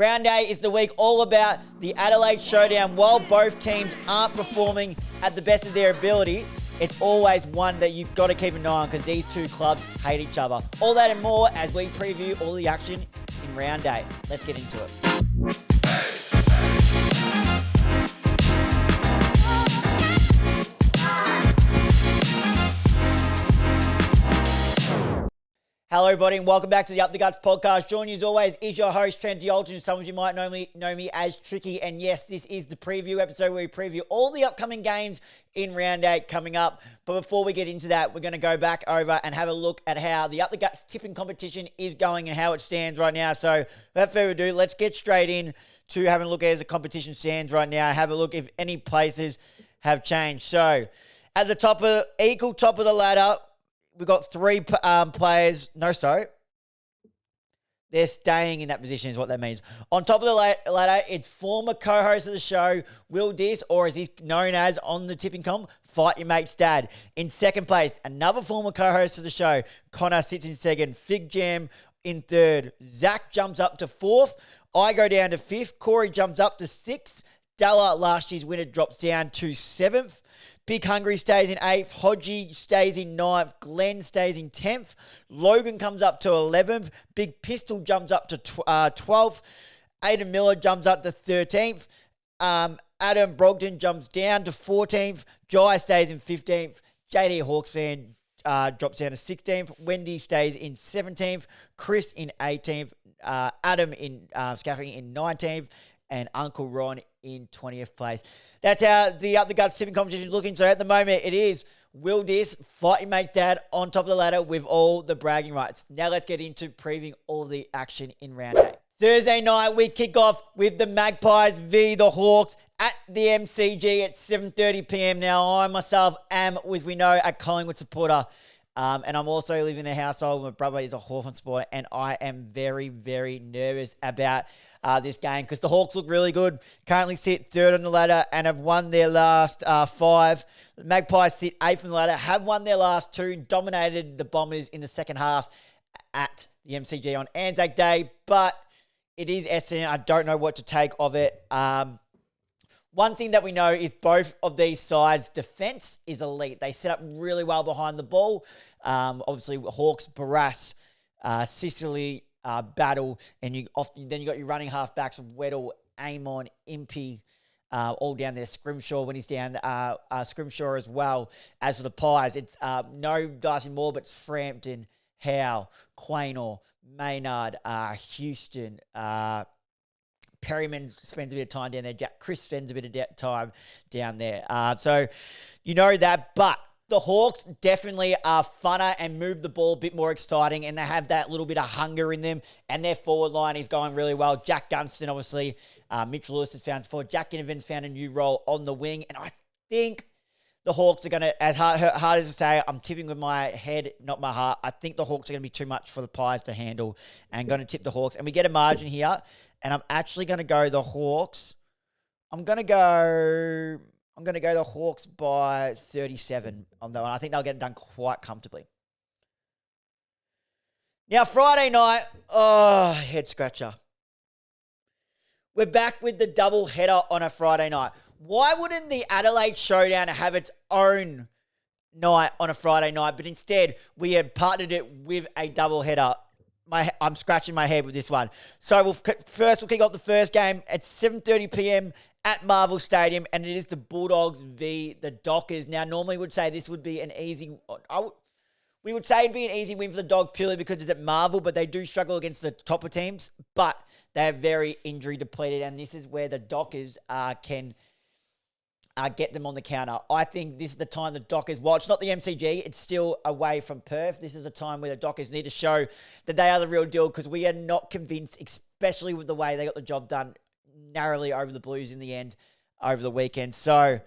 Round 8 is the week all about the Adelaide Showdown. While both teams aren't performing at the best of their ability, it's always one that you've got to keep an eye on because these two clubs hate each other. All that and more as we preview all the action in Round 8. Let's get into it. Hello, everybody, and welcome back to the Up the Guts podcast. Joining you as always is your host, Trent D'Alton. Some of you might know me as Tricky. And yes, this is the preview episode where we preview all the upcoming games in Round 8 coming up. But before we get into that, we're going to go back over and have a look at how the Up the Guts tipping competition is going and how it stands right now. So without further ado, let's get straight in to having a look at as the competition stands right now. Have a look if any places have changed. So at the top of the ladder, we've got three players. They're staying in that position is what that means. On top of the ladder, it's former co-host of the show, Will Dis, or as he's known as on the tipping comp, Fight Your Mate's Dad. In second place, another former co-host of the show, Connor sits in second. Fig Jam in third. Zach jumps up to fourth. I go down to fifth. Corey jumps up to sixth. Della, last year's winner, drops down to seventh. Big Hungry stays in 8th. Hodgie stays in 9th. Glenn stays in 10th. Logan comes up to 11th. Big Pistol jumps up to 12th. Aidan Miller jumps up to 13th. Adam Brogdon jumps down to 14th. Jai stays in 15th. JD Hawks fan drops down to 16th. Wendy stays in 17th. Chris in 18th. Adam in Scaffing in 19th. And Uncle Ron in 20th place. That's how the Up the Guts tipping competition is looking. So at the moment, it is Will Dis, Fight Your Mate's Dad on top of the ladder with all the bragging rights. Now let's get into previewing all the action in Round 8. Thursday night, we kick off with the Magpies v. the Hawks at the MCG at 7:30 p.m. Now, I myself am, as we know, a Collingwood supporter. And I'm also living in a household where my brother is a Hawthorn supporter, and I am very, very nervous about this game because the Hawks look really good. Currently sit third on the ladder and have won their last 5. The Magpies sit 8th on the ladder, have won their last 2, dominated the Bombers in the second half at the MCG on Anzac Day, but it is Essendon. I don't know what to take of it. One thing that we know is both of these sides' defense is elite. They set up really well behind the ball. Obviously, Hawks, Barras, Sicily, Battle, and then you got your running halfbacks of Weddle, Amon, Impey, all down there. Scrimshaw when he's down, Scrimshaw as well. As for the Pies, it's no Darcy Moore, but it's Frampton, Howe, Quaynor, Maynard, Houston, Perryman spends a bit of time down there. Chris spends a bit of time down there. So you know that. But the Hawks definitely are funner and move the ball a bit more exciting, and they have that little bit of hunger in them. And their forward line is going really well. Jack Gunston, obviously. Mitch Lewis has found forward. Jack Ginnivan's found a new role on the wing. And I think the Hawks are going to, as hard as I say, I'm tipping with my head, not my heart. I think the Hawks are going to be too much for the Pies to handle and going to tip the Hawks. And we get a margin here. And I'm actually going to go the Hawks. I'm going to go the Hawks by 37 on that one. I think they'll get it done quite comfortably. Now, Friday night, head scratcher. We're back with the double header on a Friday night. Why wouldn't the Adelaide Showdown have its own night on a Friday night? But instead, we have partnered it with a double header. I'm scratching my head with this one. So we'll kick off the first game at 7:30 p.m. at Marvel Stadium, and it is the Bulldogs v. the Dockers. Now, normally we would say this would be an easy... We would say it'd be an easy win for the Dogs purely because it's at Marvel, but they do struggle against the topper teams, but they're very injury depleted, and this is where the Dockers can... get them on the counter. I think this is the time the Dockers, while it's not the MCG, it's still away from Perth. This is a time where the Dockers need to show that they are the real deal because we are not convinced, especially with the way they got the job done narrowly over the Blues in the end over the weekend. So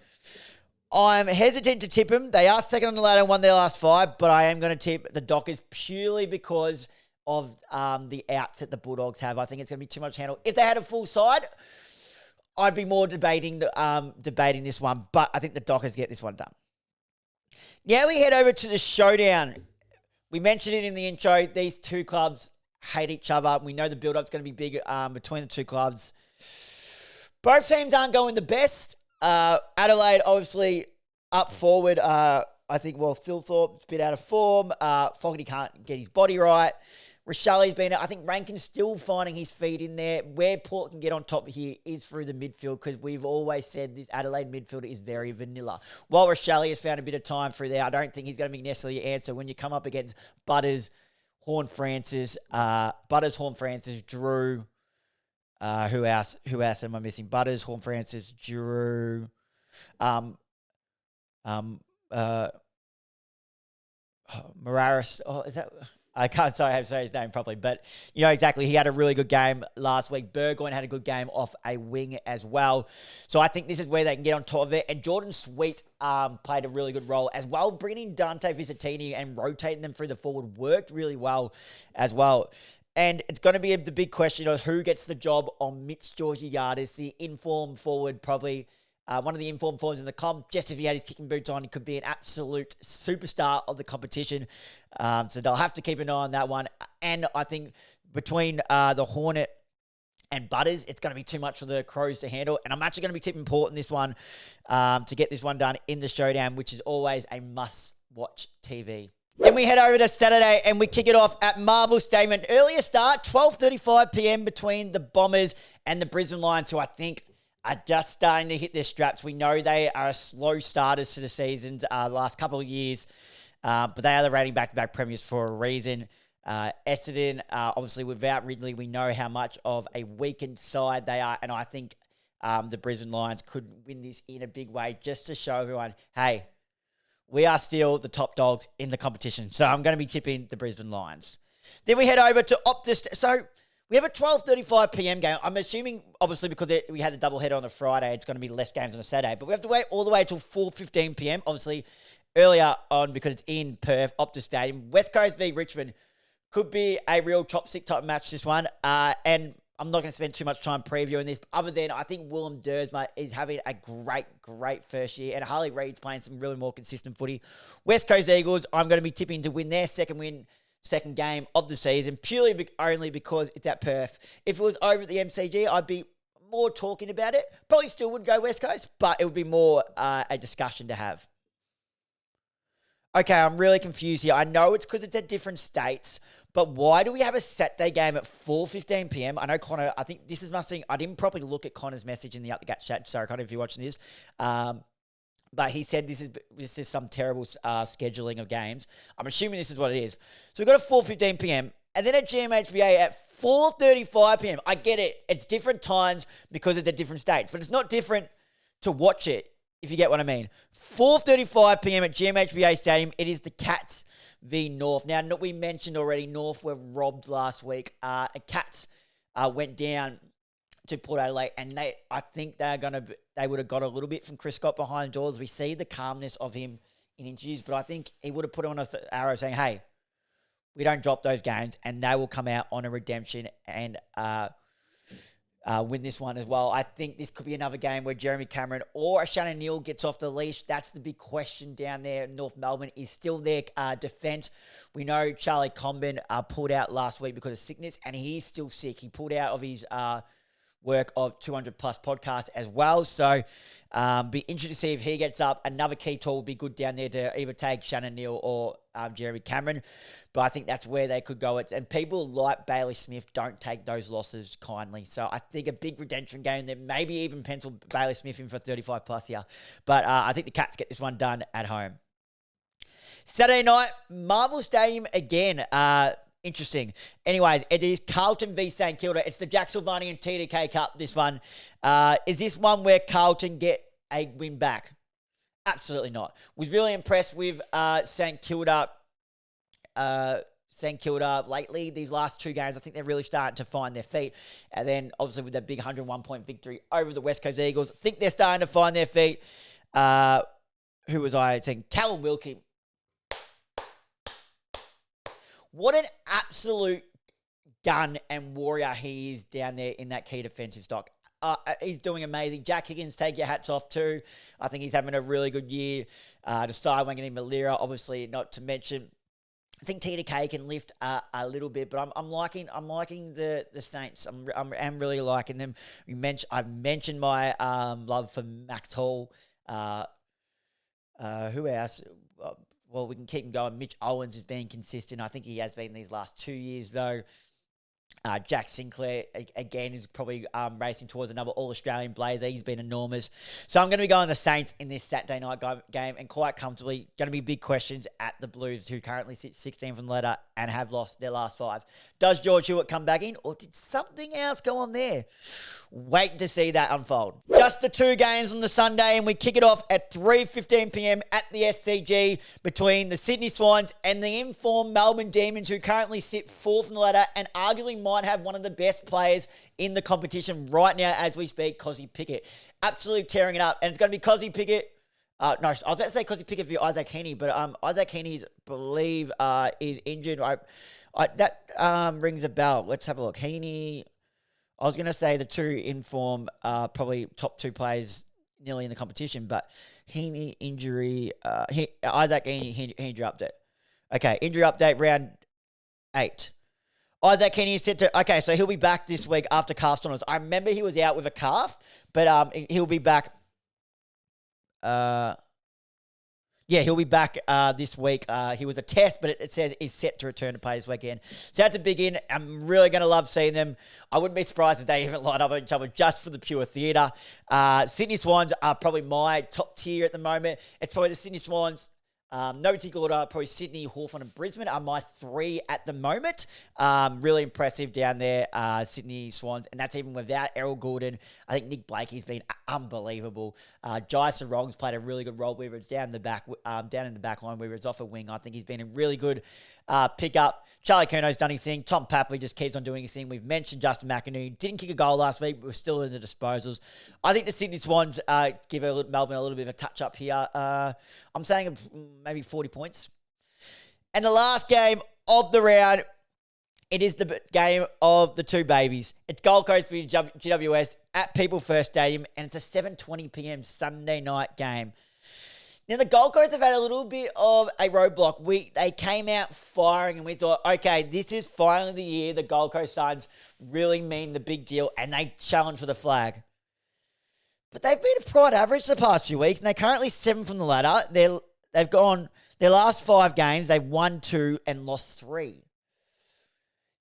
I'm hesitant to tip them. They are second on the ladder and won their last 5, but I am going to tip the Dockers purely because of the outs that the Bulldogs have. I think it's going to be too much handle. If they had a full side, I'd be more debating this one, but I think the Dockers get this one done. Now we head over to the Showdown. We mentioned it in the intro. These two clubs hate each other. We know the build-up's going to be big between the two clubs. Both teams aren't going the best. Adelaide, obviously, up forward. I think, Thilthorpe's a bit out of form. Fogarty can't get his body right. Rochelli's been, I think Rankin's still finding his feet in there. Where Port can get on top here is through the midfield, because we've always said this Adelaide midfield is very vanilla. While Rochelli has found a bit of time through there, I don't think he's going to be necessarily your answer when you come up against Butters, Horn-Francis, Drew. Who else am I missing? Butters, Horn-Francis, Drew. Mararis. Oh, is that... I can't say his name properly, but you know exactly. He had a really good game last week. Burgoyne had a good game off a wing as well. So I think this is where they can get on top of it. And Jordan Sweet played a really good role as well. Bringing in Dante Visitini and rotating them through the forward worked really well as well. And it's going to be the big question of who gets the job on Mitch Georgiades, the informed forward, probably one of the informed forwards in the comp. Just if he had his kicking boots on, he could be an absolute superstar of the competition. So they'll have to keep an eye on that one. And I think between the Hornet and Butters, it's going to be too much for the Crows to handle. And I'm actually going to be tipping Port in this one to get this one done in the Showdown, which is always a must-watch TV. Then we head over to Saturday and we kick it off at Marvel Stadium. An earlier start, 12:35 p.m. between the Bombers and the Brisbane Lions, who I think are just starting to hit their straps. We know they are slow starters to the seasons the last couple of years, but they are the reigning back-to-back premiers for a reason. Essendon, obviously without Ridley, we know how much of a weakened side they are, and I think the Brisbane Lions could win this in a big way just to show everyone, hey, we are still the top dogs in the competition. So I'm going to be tipping the Brisbane Lions. Then we head over to Optus. So we have a 12:35 p.m. game. I'm assuming, obviously, because we had a doubleheader on a Friday, it's going to be less games on a Saturday. But we have to wait all the way until 4:15 p.m. Obviously, earlier on because it's in Perth, Optus Stadium. West Coast v Richmond could be a real chopstick type match, this one. And I'm not going to spend too much time previewing this, other than I think Willem Dersma is having a great first year, and Harley Reid's playing some really more consistent footy. West Coast Eagles, I'm going to be tipping to win their second game of the season, purely only because it's at Perth. If it was over at the MCG, I'd be more talking about it. Probably still would go West Coast, but it would be more a discussion to have. Okay, I'm really confused here. I know it's because it's at different states, but why do we have a Saturday game at 4:15 p.m? I know Connor, I think this is mustang. I didn't properly look at Connor's message in the Up the Gut chat. Sorry, Connor, if you're watching this. But he said this is some terrible scheduling of games. I'm assuming this is what it is. So we've got a 4:15 p.m. and then at GMHBA at 4:35 p.m. I get it. It's different times because it's at different states, but it's not different to watch it, if you get what I mean. 4:35 p.m. at GMHBA Stadium. It is the Cats v North. Now, we mentioned already North were robbed last week. Cats went down to Port Adelaide, and I think they would have got a little bit from Chris Scott behind the doors. We see the calmness of him in interviews, but I think he would have put on an arrow saying, hey, we don't drop those games, and they will come out on a redemption and win this one as well. I think this could be another game where Jeremy Cameron or Shannon Neal gets off the leash. That's the big question down there. North Melbourne is still their defence. We know Charlie Comben pulled out last week because of sickness, and he is still sick. He pulled out of his work of 200 plus podcasts as well. So be interested to see if he gets up. Another key tool would be good down there to either take Shannon Neal or Jeremy Cameron. But I think that's where they could go. And people like Bailey Smith don't take those losses kindly. So I think a big redemption game there, maybe even pencil Bailey Smith in for 35 plus here. But I think the Cats get this one done at home. Saturday night, Marvel Stadium again. Interesting. Anyways, it is Carlton v St Kilda. It's the Jack Silvani and TDK Cup, this one. Is this one where Carlton get a win back? Absolutely not. Was really impressed with St Kilda lately. These last two games, I think they're really starting to find their feet. And then, obviously, with that big 101-point victory over the West Coast Eagles, I think they're starting to find their feet. Who was I saying? Callum Wilkie. What an absolute gun and warrior he is down there in that key defensive stock. He's doing amazing. Jack Higgins, take your hats off too. I think he's having a really good year. To Wangani Malira, obviously, not to mention I think TDK can lift a little bit, but I'm liking the Saints. I'm really liking them. I've mentioned my love for Max Hall. Who else? Well, we can keep him going. Mitch Owens is being consistent. I think he has been these last 2 years, though. Jack Sinclair, again, is probably racing towards another All-Australian Blazer. He's been enormous. So I'm going to be going the Saints in this Saturday night game, and quite comfortably. Going to be big questions at the Blues, who currently sit 16th on the ladder and have lost their last 5. Does George Hewitt come back in, or did something else go on there? Wait to see that unfold. Just the 2 games on the Sunday, and we kick it off at 3:15 p.m. at the SCG between the Sydney Swans and the informed Melbourne Demons, who currently sit 4th on the ladder and arguably might have one of the best players in the competition right now as we speak, Kozzy Pickett. Absolutely tearing it up. And it's going to be Kozzy Pickett. No, I was about to say Kozzy Pickett for Isaac Heaney, but Isaac Heaney, believe, is injured. That rings a bell. Let's have a look. Heaney, I was going to say the 2 in form, probably top 2 players nearly in the competition, but Heaney injury, Isaac Heaney injury update. Okay, injury update round 8. Isaac Heaney is set to... Okay, so he'll be back this week after calf soreness. I remember he was out with a calf, but he'll be back... he'll be back this week. He was a test, but it says he's set to return to play this weekend. So that's a big in. I'm really going to love seeing them. I wouldn't be surprised if they even line up on each other just for the pure theatre. Sydney Swans are probably my top tier at the moment. It's probably the Sydney Swans... no particular order, probably Sydney, Hawthorn and Brisbane are my 3 at the moment. Really impressive down there, Sydney Swans, and that's even without Errol Goulden. I think Nick Blakey's been unbelievable. Jai Sarong's played a really good role, whether it's down in the back line, whether it's off a wing. I think he's been a really good pickup. Charlie Curno's done his thing. Tom Papley just keeps on doing his thing. We've mentioned Justin McInerney. Didn't kick a goal last week, but we're still in the disposals. I think the Sydney Swans give Melbourne a little bit of a touch-up here. I'm saying maybe 40 points. And the last game of the round, it is the game of the 2 babies. It's Gold Coast for GWS at People First Stadium, and it's a 7:20 p.m. Sunday night game. Now, the Gold Coast have had a little bit of a roadblock. They came out firing, and we thought, okay, this is finally the year the Gold Coast Suns really mean the big deal, and they challenge for the flag. But they've been a pride average the past few weeks, and they're currently 7th on the ladder. They've gone their last 5 games, they've won 2 and lost 3.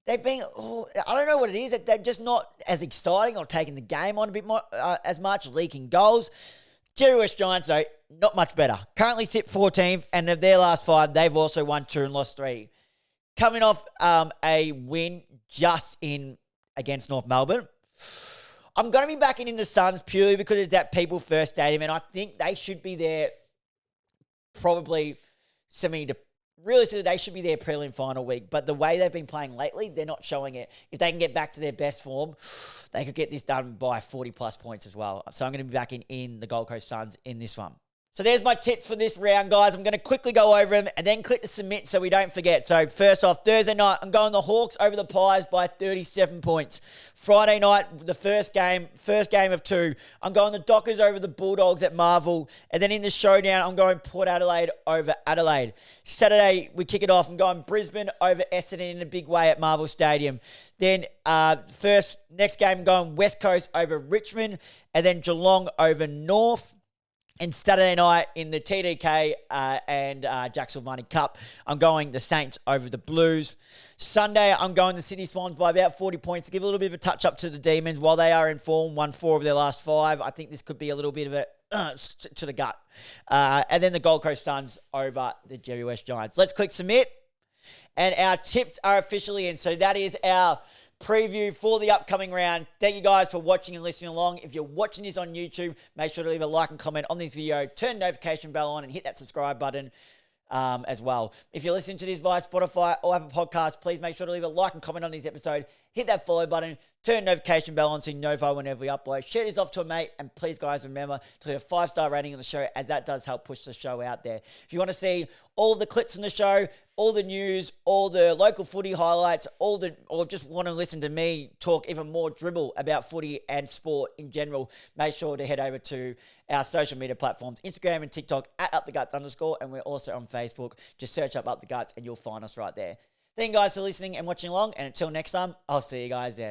They've been, I don't know what it is. They're just not as exciting or taking the game on a bit more as much, leaking goals. Jerry West Giants, though, not much better. Currently sit 14th, and of their last 5, they've also won 2 and lost 3. Coming off a win just against North Melbourne. I'm going to be backing in the Suns purely because it's at People First Stadium, and I think they should be there probably realistically, they should be there prelim final week. But the way they've been playing lately, they're not showing it. If they can get back to their best form, they could get this done by 40-plus points as well. So I'm going to be backing in the Gold Coast Suns in this one. So there's my tips for this round, guys. I'm going to quickly go over them and then click the submit so we don't forget. So first off, Thursday night, I'm going the Hawks over the Pies by 37 points. Friday night, the first game of 2. I'm going the Dockers over the Bulldogs at Marvel. And then in the showdown, I'm going Port Adelaide over Adelaide. Saturday, we kick it off. I'm going Brisbane over Essendon in a big way at Marvel Stadium. Then next game, I'm going West Coast over Richmond. And then Geelong over North. And Saturday night in the TDK and Jack Silvani Cup, I'm going the Saints over the Blues. Sunday, I'm going the Sydney Swans by about 40 points to give a little bit of a touch-up to the Demons. While they are in form, won 4 of their last 5. I think this could be a little bit of a to the gut. And then the Gold Coast Suns over the Jerry West Giants. Let's click submit. And our tips are officially in. So that is our preview for the upcoming round. Thank you guys for watching and listening along. If you're watching this on YouTube, make sure to leave a like and comment on this video, turn the notification bell on and hit that subscribe button as well. If you're listening to this via Spotify or Apple Podcasts, please make sure to leave a like and comment on this episode. hit that follow button, turn notification bell on so you notify whenever we upload. Share this off to a mate, and please, guys, remember to leave a 5-star rating of the show, as that does help push the show out there. If you want to see all the clips from the show, all the news, all the local footy highlights, or just want to listen to me talk even more dribble about footy and sport in general, make sure to head over to our social media platforms, Instagram and TikTok @UpTheGuts_, and we're also on Facebook. Just search up Up The Guts and you'll find us right there. Thank you guys for listening and watching along, and until next time, I'll see you guys then.